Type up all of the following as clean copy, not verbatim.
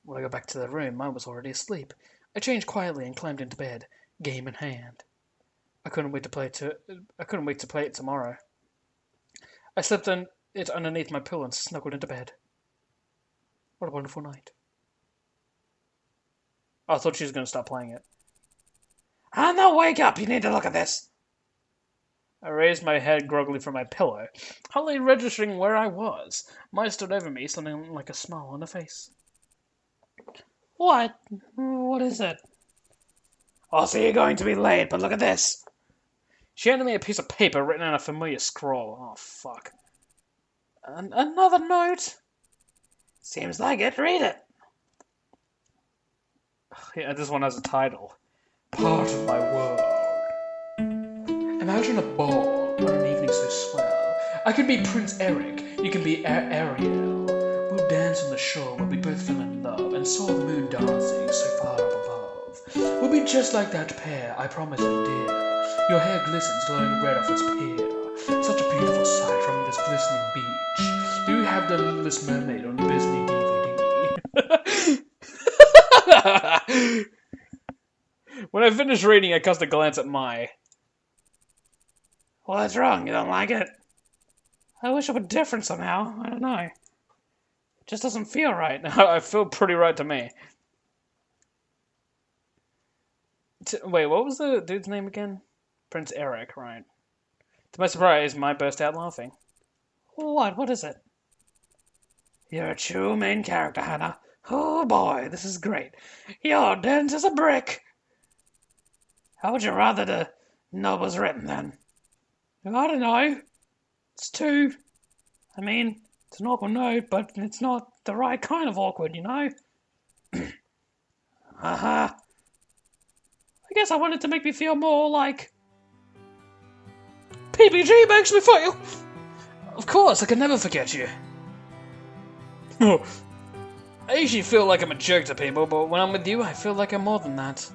When I got back to the room, I was already asleep. I changed quietly and climbed into bed, game in hand. I couldn't wait to play it tomorrow. I slept on it underneath my pillow and snuggled into bed. What a wonderful night. I thought she was going to stop playing it. Hana, wake up! You need to look at this! I raised my head groggily from my pillow, hardly registering where I was. Maya stood over me, something like a smile on her face. What? What is it? Oh, so you're going to be late, but look at this! She handed me a piece of paper written in a familiar scrawl. Oh, fuck. Another note? Seems like it. Read it. Yeah, this one has a title. Part of my world. Imagine a ball on an evening so swell. I could be Prince Eric, you can be Ariel. We'll dance on the shore where we both fell in love and saw the moon dancing so far up above. We'll be just like that pair, I promise you, dear. Your hair glistens, glowing red off its pier. Such a beautiful sight from this glistening beach. Do you have the Littlest Mermaid on Disney DVD? When I finished reading, I cast a glance at Mai. What's wrong? You don't like it? I wish it were different somehow. I don't know. It just doesn't feel right. I feel pretty right to me. Wait, what was the dude's name again? Prince Eric, right? To my surprise, Mai burst out laughing. What? What is it? You're a true main character, Hana. Oh boy, this is great. You're dense as a brick. How would you rather the note was written, then? I don't know. It's too... I mean, it's an awkward note, but it's not the right kind of awkward, you know? I guess I wanted to make me feel more like... PPG makes me feel... Of course, I can never forget you. I usually feel like I'm a jerk to people, but when I'm with you, I feel like I'm more than that.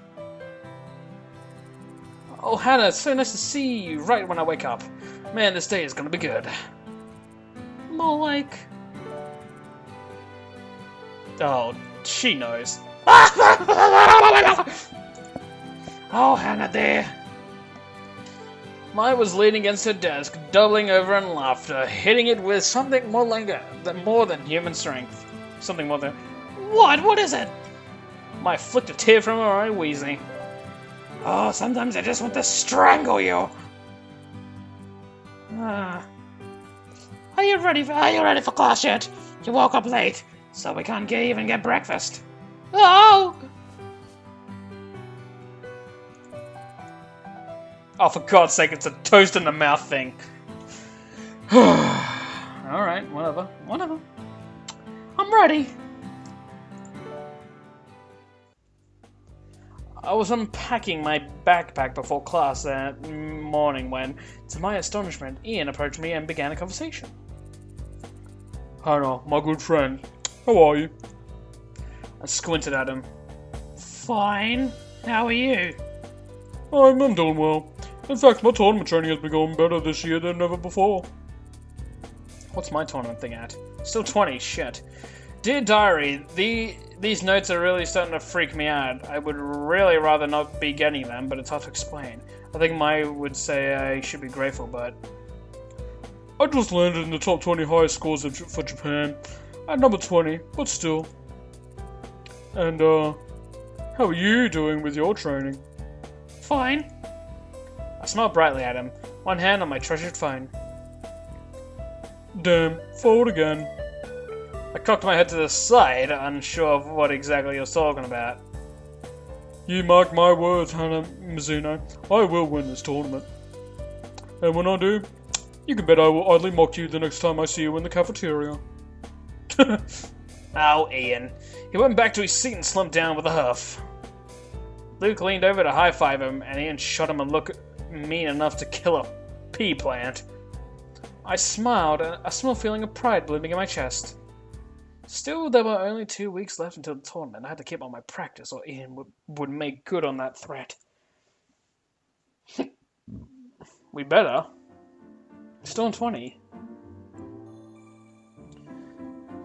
Oh, Hana, it's so nice to see you right when I wake up. Man, this day is gonna be good. More like... Oh, she knows. Oh, Hana dear. Mai was leaning against her desk, doubling over in laughter, hitting it with something more than human strength. Something more than... What? What is it? Mai flicked a tear from her eye, wheezing. Oh, sometimes I just want to strangle you. Are you ready for class yet? You woke up late, so we can't even get breakfast. Oh! Oh, for God's sake, it's a toast in the mouth thing. Alright, whatever. I'm ready. I was unpacking my backpack before class that morning when, to my astonishment, Ian approached me and began a conversation. Hana, my good friend, how are you? I squinted at him. Fine. How are you? I'm doing well. In fact, my tournament training has been going better this year than ever before. What's my tournament thing at? Still 20, shit. Dear Diary, these notes are really starting to freak me out. I would really rather not be getting them, but it's hard to explain. I think Mai would say I should be grateful, but... I just landed in the top 20 highest scores for Japan. At number 20, but still. And, how are you doing with your training? Fine. I smiled brightly at him, one hand on my treasured phone. Damn, forward again. I cocked my head to the side, unsure of what exactly he was talking about. You mark my words, Hana Mizuno. I will win this tournament. And when I do, you can bet I will idly mock you the next time I see you in the cafeteria. Oh, Ian. He went back to his seat and slumped down with a huff. Luke leaned over to high-five him, and Ian shot him a look mean enough to kill a pea plant. I smiled, a small feeling of pride blooming in my chest. Still, there were only 2 weeks left until the tournament. I had to keep on my practice, or Ian would make good on that threat. We better. Still on 20.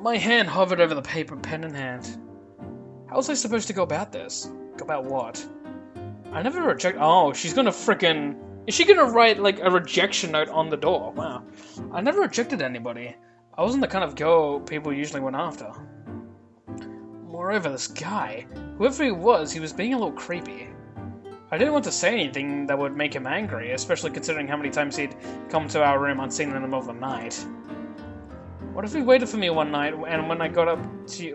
My hand hovered over the paper, pen in hand. How was I supposed to go about this? Go about what? I never reject. Oh, she's gonna frickin'. Is she gonna write like a rejection note on the door? Wow. I never rejected anybody. I wasn't the kind of girl people usually went after. Moreover, this guy, whoever he was being a little creepy. I didn't want to say anything that would make him angry, especially considering how many times he'd come to our room unseen in the middle of the night. What if he waited for me one night, and when I got up to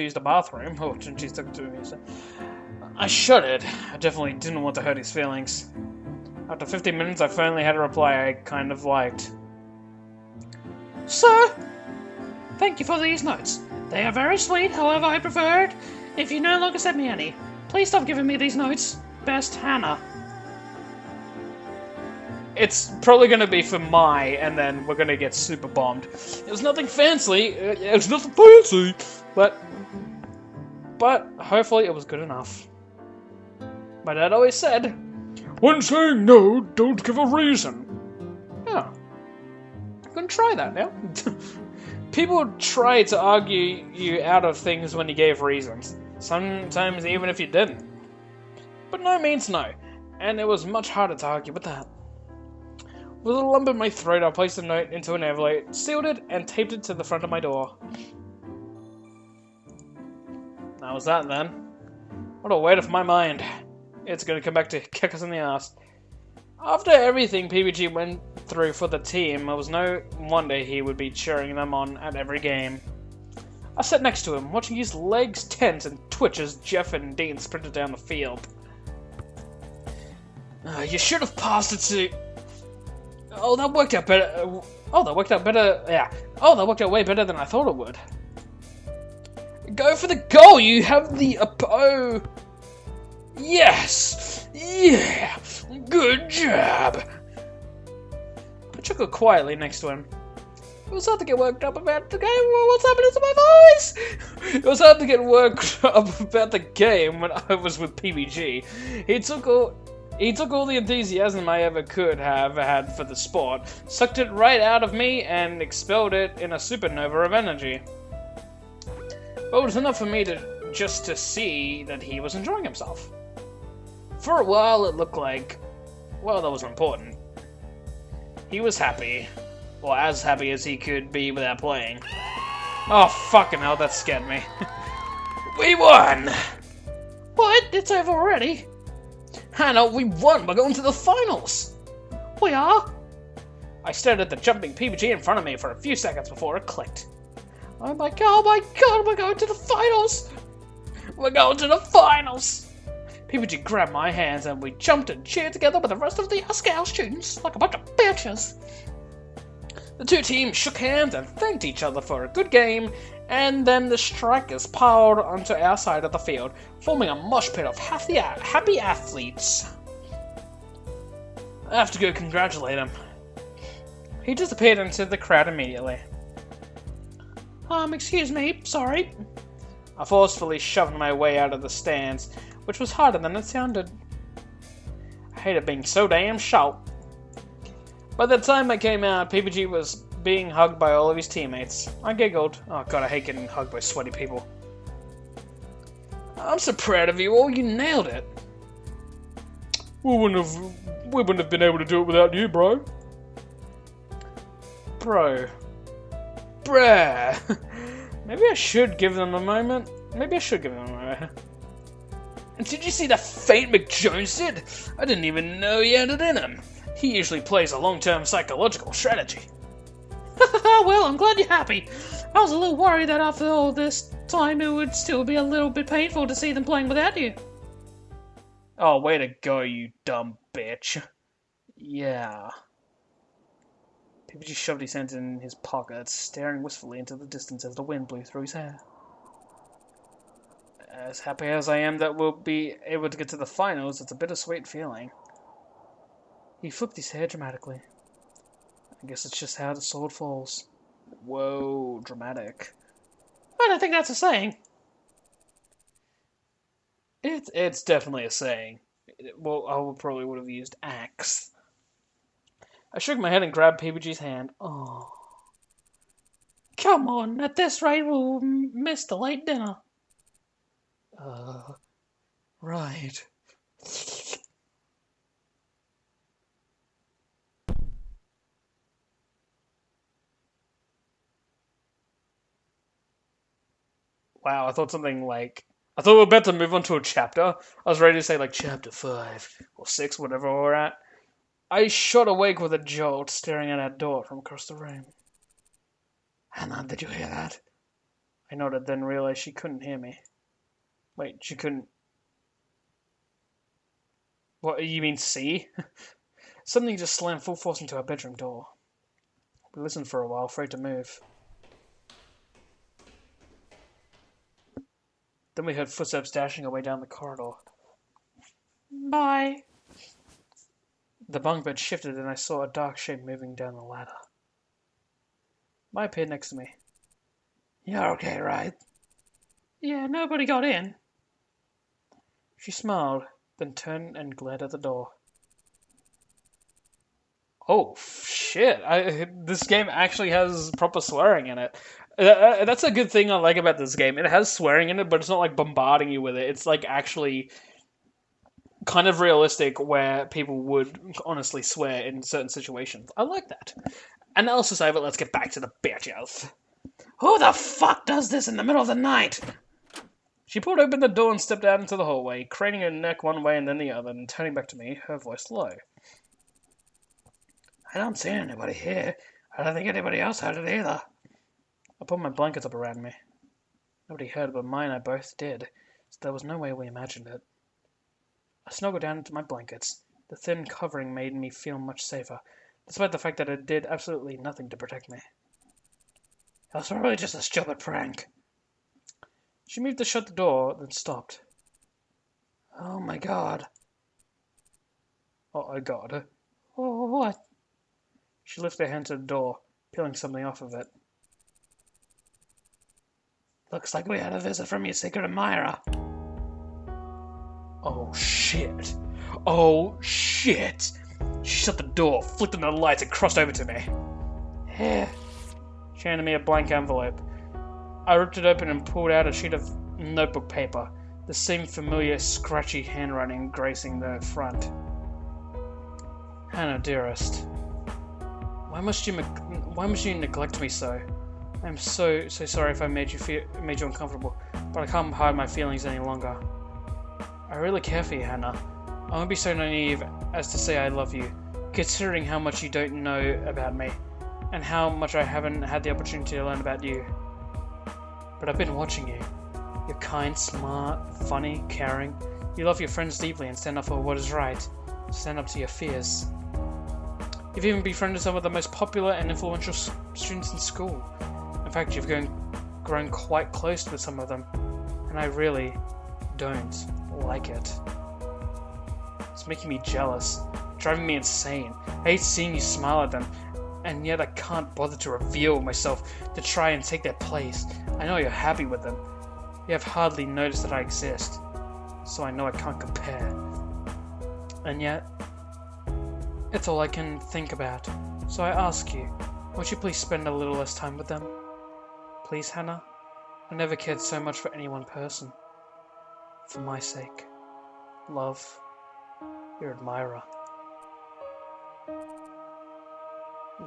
use the bathroom, oh, she stuck to me. So I shuddered. I definitely didn't want to hurt his feelings. After 15 minutes, I finally had a reply I kind of liked. Sir, thank you for these notes. They are very sweet, however I preferred if you no longer send me any. Please stop giving me these notes. Best, Hana. It's probably going to be for Mai, and then we're going to get super bombed. It was nothing fancy. It was nothing fancy. But hopefully it was good enough. My dad always said, when saying no, don't give a reason. Yeah. I'm going to try that now. People try to argue you out of things when you gave reasons. Sometimes even if you didn't. But no means no. And it was much harder to argue with that. With a lump in my throat, I placed the note into an envelope, sealed it, and taped it to the front of my door. That was that then. What a weight off my mind. It's gonna come back to kick us in the ass. After everything PBG went through for the team, it was no wonder he would be cheering them on at every game. I sat next to him, watching his legs tense and twitch as Jeff and Dean sprinted down the field. You should have passed it to... Oh, that worked out better. Yeah. Oh, that worked out way better than I thought it would. Go for the goal! You have the... Oh... Yes! Yeah! Good job! I chuckled quietly next to him. It was hard to get worked up about the game. What's happening to my voice? It was hard to get worked up about the game when I was with PBG. He took all the enthusiasm I ever could have had for the sport, sucked it right out of me, and expelled it in a supernova of energy. But it was enough for me just to see that he was enjoying himself. For a while, it looked like, well, that wasn't important. He was happy. Well, as happy as he could be without playing. Oh, fucking hell, that scared me. We won! What? It's over already? Hana, we won! We're going to the finals! We are? I stared at the jumping PBG in front of me for a few seconds before it clicked. Oh my god, we're going to the finals! We're going to the finals! PBG grabbed my hands and we jumped and cheered together with the rest of the Asagao students like a bunch of bitches. The two teams shook hands and thanked each other for a good game, and then the strikers piled onto our side of the field, forming a mosh pit of happy athletes. I have to go congratulate him. He disappeared into the crowd immediately. Excuse me, sorry. I forcefully shoved my way out of the stands, which was harder than it sounded. I hated being so damn short. By the time I came out, PBG was being hugged by all of his teammates. I giggled. Oh god, I hate getting hugged by sweaty people. I'm so proud of you all, you nailed it. We wouldn't have been able to do it without you, bro. Bruh. Maybe I should give them a moment. And did you see the feint McJones did? I didn't even know he had it in him. He usually plays a long-term psychological strategy. Well, I'm glad you're happy. I was a little worried that after all this time it would still be a little bit painful to see them playing without you. Oh, way to go, you dumb bitch. Yeah. PBG shoved his hands in his pockets, staring wistfully into the distance as the wind blew through his hair. As happy as I am that we'll be able to get to the finals, it's a bittersweet feeling. He flipped his hair dramatically. I guess it's just how the sword falls. Whoa, dramatic. I don't think that's a saying. It's definitely a saying. Well, I probably would have used axe. I shook my head and grabbed PBG's hand. Oh. Come on, at this rate we'll miss the late dinner. Right. Wow, I thought something like... I thought we were about to move on to a chapter. I was ready to say, like, chapter 5 or 6, whatever we're at. I shot awake with a jolt, staring at our door from across the room. Hana, did you hear that? I nodded, then realized she couldn't hear me. Wait, she couldn't... What, you mean see? Something just slammed full force into our bedroom door. We listened for a while, afraid to move. Then we heard footsteps dashing away down the corridor. Bye. The bunk bed shifted and I saw a dark shape moving down the ladder. Mai appeared next to me. You're okay, right? Yeah, nobody got in. She smiled, then turned and glared at the door. Oh, shit. This game actually has proper swearing in it. That's a good thing I like about this game. It has swearing in it, but it's not like bombarding you with it. It's like actually kind of realistic where people would honestly swear in certain situations. I like that. Analysis over, let's get back to the bitches. Who the fuck does this in the middle of the night? She pulled open the door and stepped out into the hallway, craning her neck one way and then the other, and turning back to me, her voice low. I don't see anybody here. I don't think anybody else heard it either. I put my blankets up around me. Nobody heard, but Mai and I both did, so there was no way we imagined it. I snuggled down into my blankets. The thin covering made me feel much safer, despite the fact that it did absolutely nothing to protect me. It was probably just a stupid prank. She moved to shut the door, then stopped. Oh my god. Oh, God. Oh, what? She lifted her hand to the door, peeling something off of it. Looks like we had a visit from your secret admirer. Oh, shit. Oh, shit. She shut the door, flicked on the lights, and crossed over to me. Here. She handed me a blank envelope. I ripped it open and pulled out a sheet of notebook paper, the same familiar scratchy handwriting gracing the front. Hana, dearest. Why must you neglect me so? I'm so sorry if I made you uncomfortable, but I can't hide my feelings any longer. I really care for you, Hana. I won't be so naive as to say I love you, considering how much you don't know about me, and how much I haven't had the opportunity to learn about you. But I've been watching you. You're kind, smart, funny, caring. You love your friends deeply and stand up for what is right. Stand up to your fears. You've even befriended some of the most popular and influential students in school. In fact, you've grown quite close with some of them, and I really don't like it. It's making me jealous, driving me insane. I hate seeing you smile at them, and yet I can't bother to reveal myself to try and take their place. I know you're happy with them. You have hardly noticed that I exist, so I know I can't compare. And yet, it's all I can think about. So I ask you, won't you please spend a little less time with them? Please, Hana? I never cared so much for any one person. For my sake. Love, your admirer.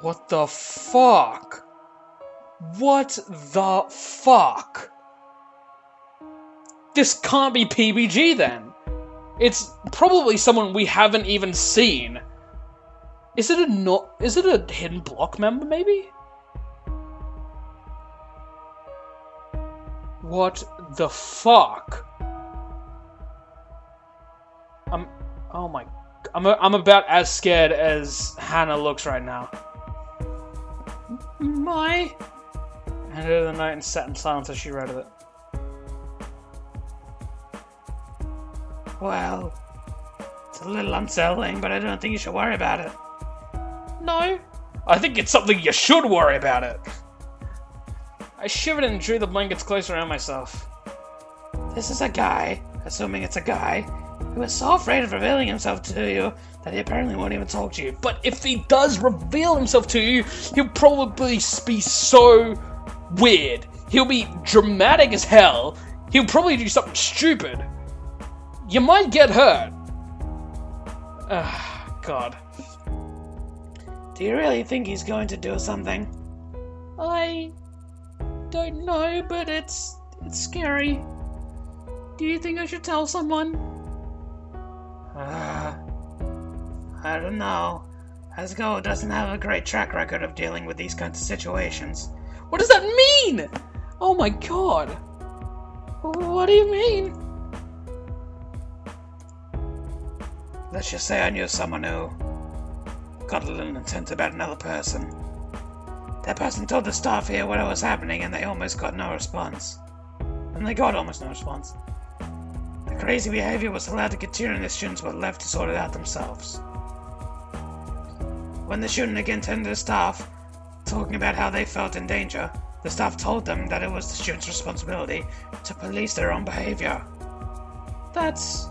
What the fuck? What the fuck? This can't be PBG then. It's probably someone we haven't even seen. Is it a hidden block member maybe? What the fuck? I'm about as scared as Hana looks right now. Mai? I handed her the note and sat in silence as she read it. Well, it's a little unsettling, but I don't think you should worry about it. No, I think it's something you should worry about it. I shivered and drew the blankets closer around myself. This is a guy, assuming it's a guy, who is so afraid of revealing himself to you that he apparently won't even talk to you. But if he does reveal himself to you, he'll probably be so weird. He'll be dramatic as hell, He'll probably do something stupid. You might get hurt. God. Do you really think he's going to do something? I don't know, but it's scary. Do you think I should tell someone? I don't know. Asagao doesn't have a great track record of dealing with these kinds of situations. What does that mean? Oh my god. What do you mean? Let's just say I knew someone who got a little intense about another person. That person told the staff here what was happening and they almost got no response. And they got almost no response. The crazy behavior was allowed to continue and the students were left to sort it out themselves. When the student again turned to the staff, talking about how they felt in danger, the staff told them that it was the students' responsibility to police their own behavior. That's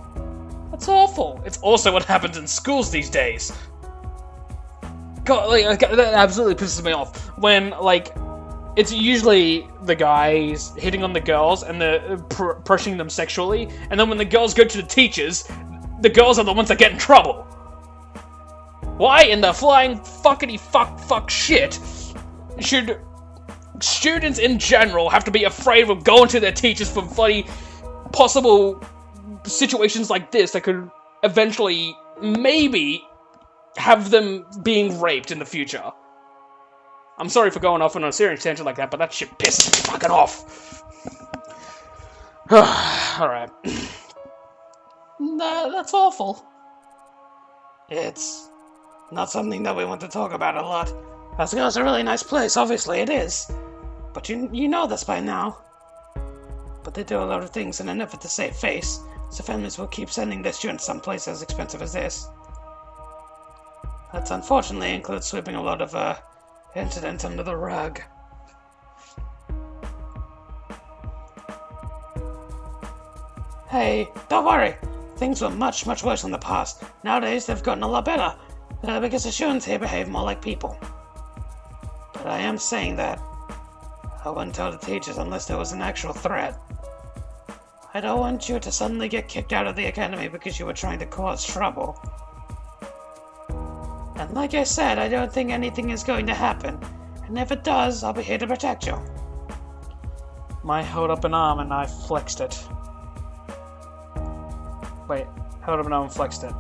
awful. It's also what happens in schools these days. God, like, that absolutely pisses me off. When, like, it's usually the guys hitting on the girls and they're pressuring them sexually, and then when the girls go to the teachers, the girls are the ones that get in trouble. Why in the flying fuckity fuck shit should students in general have to be afraid of going to their teachers for funny possible situations like this that could eventually maybe have them being raped in the future? I'm sorry for going off on a serious tangent like that, but that shit pisses me fucking off. Alright. That's awful. It's not something that we want to talk about a lot. Asagao's a really nice place, obviously it is. But you know this by now. But they do a lot of things in an effort to save face, so families will keep sending their students someplace as expensive as this. That unfortunately includes sweeping a lot of incidents under the rug. Hey, don't worry. Things were much worse in the past. Nowadays they've gotten a lot better, because the students here behave more like people. But I am saying that I wouldn't tell the teachers unless there was an actual threat. I don't want you to suddenly get kicked out of the academy because you were trying to cause trouble. And like I said, I don't think anything is going to happen. And if it does, I'll be here to protect you. I held up an arm and I flexed it. Wait, held up an arm and flexed it.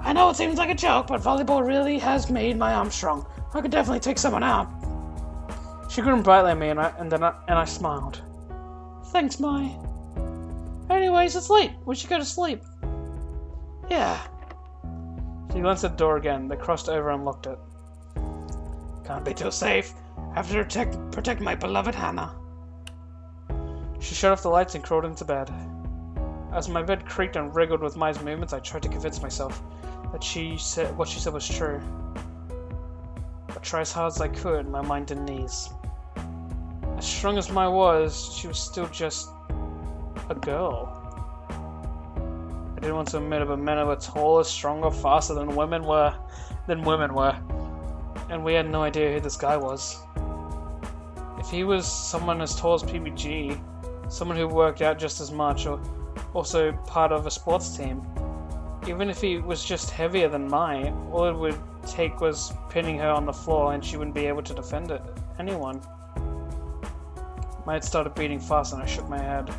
I know it seems like a joke, but volleyball really has made my arm strong. I could definitely take someone out. She grinned brightly at me and I smiled. Thanks, Mai. Anyways, it's late. We should go to sleep. Yeah. She glanced at the door again. They crossed over and locked it. Can't be too safe. I have to protect my beloved Hana. She shut off the lights and crawled into bed. As my bed creaked and wriggled with Mai's movements, I tried to convince myself that what she said was true. But try as hard as I could, my mind didn't ease. As strong as Mai was, she was still just a girl. I didn't want to admit it, but men were taller, stronger, faster than women were. And we had no idea who this guy was. If he was someone as tall as PBG, someone who worked out just as much, or also part of a sports team, even if he was just heavier than Mai, all it would take was pinning her on the floor and she wouldn't be able to defend anyone. My head started beating fast and I shook my head.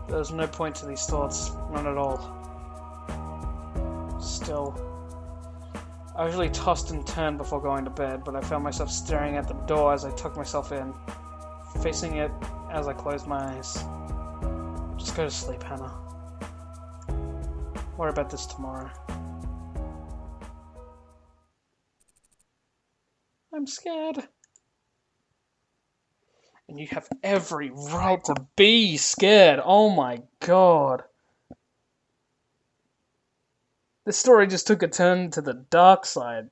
There was no point to these thoughts, none at all. Still, I usually tossed and turned before going to bed, but I found myself staring at the door as I tucked myself in, facing it as I closed my eyes. Just go to sleep, Hana. Worry about this tomorrow. I'm scared. And you have every right to be scared. Oh my god. This story just took a turn to the dark side.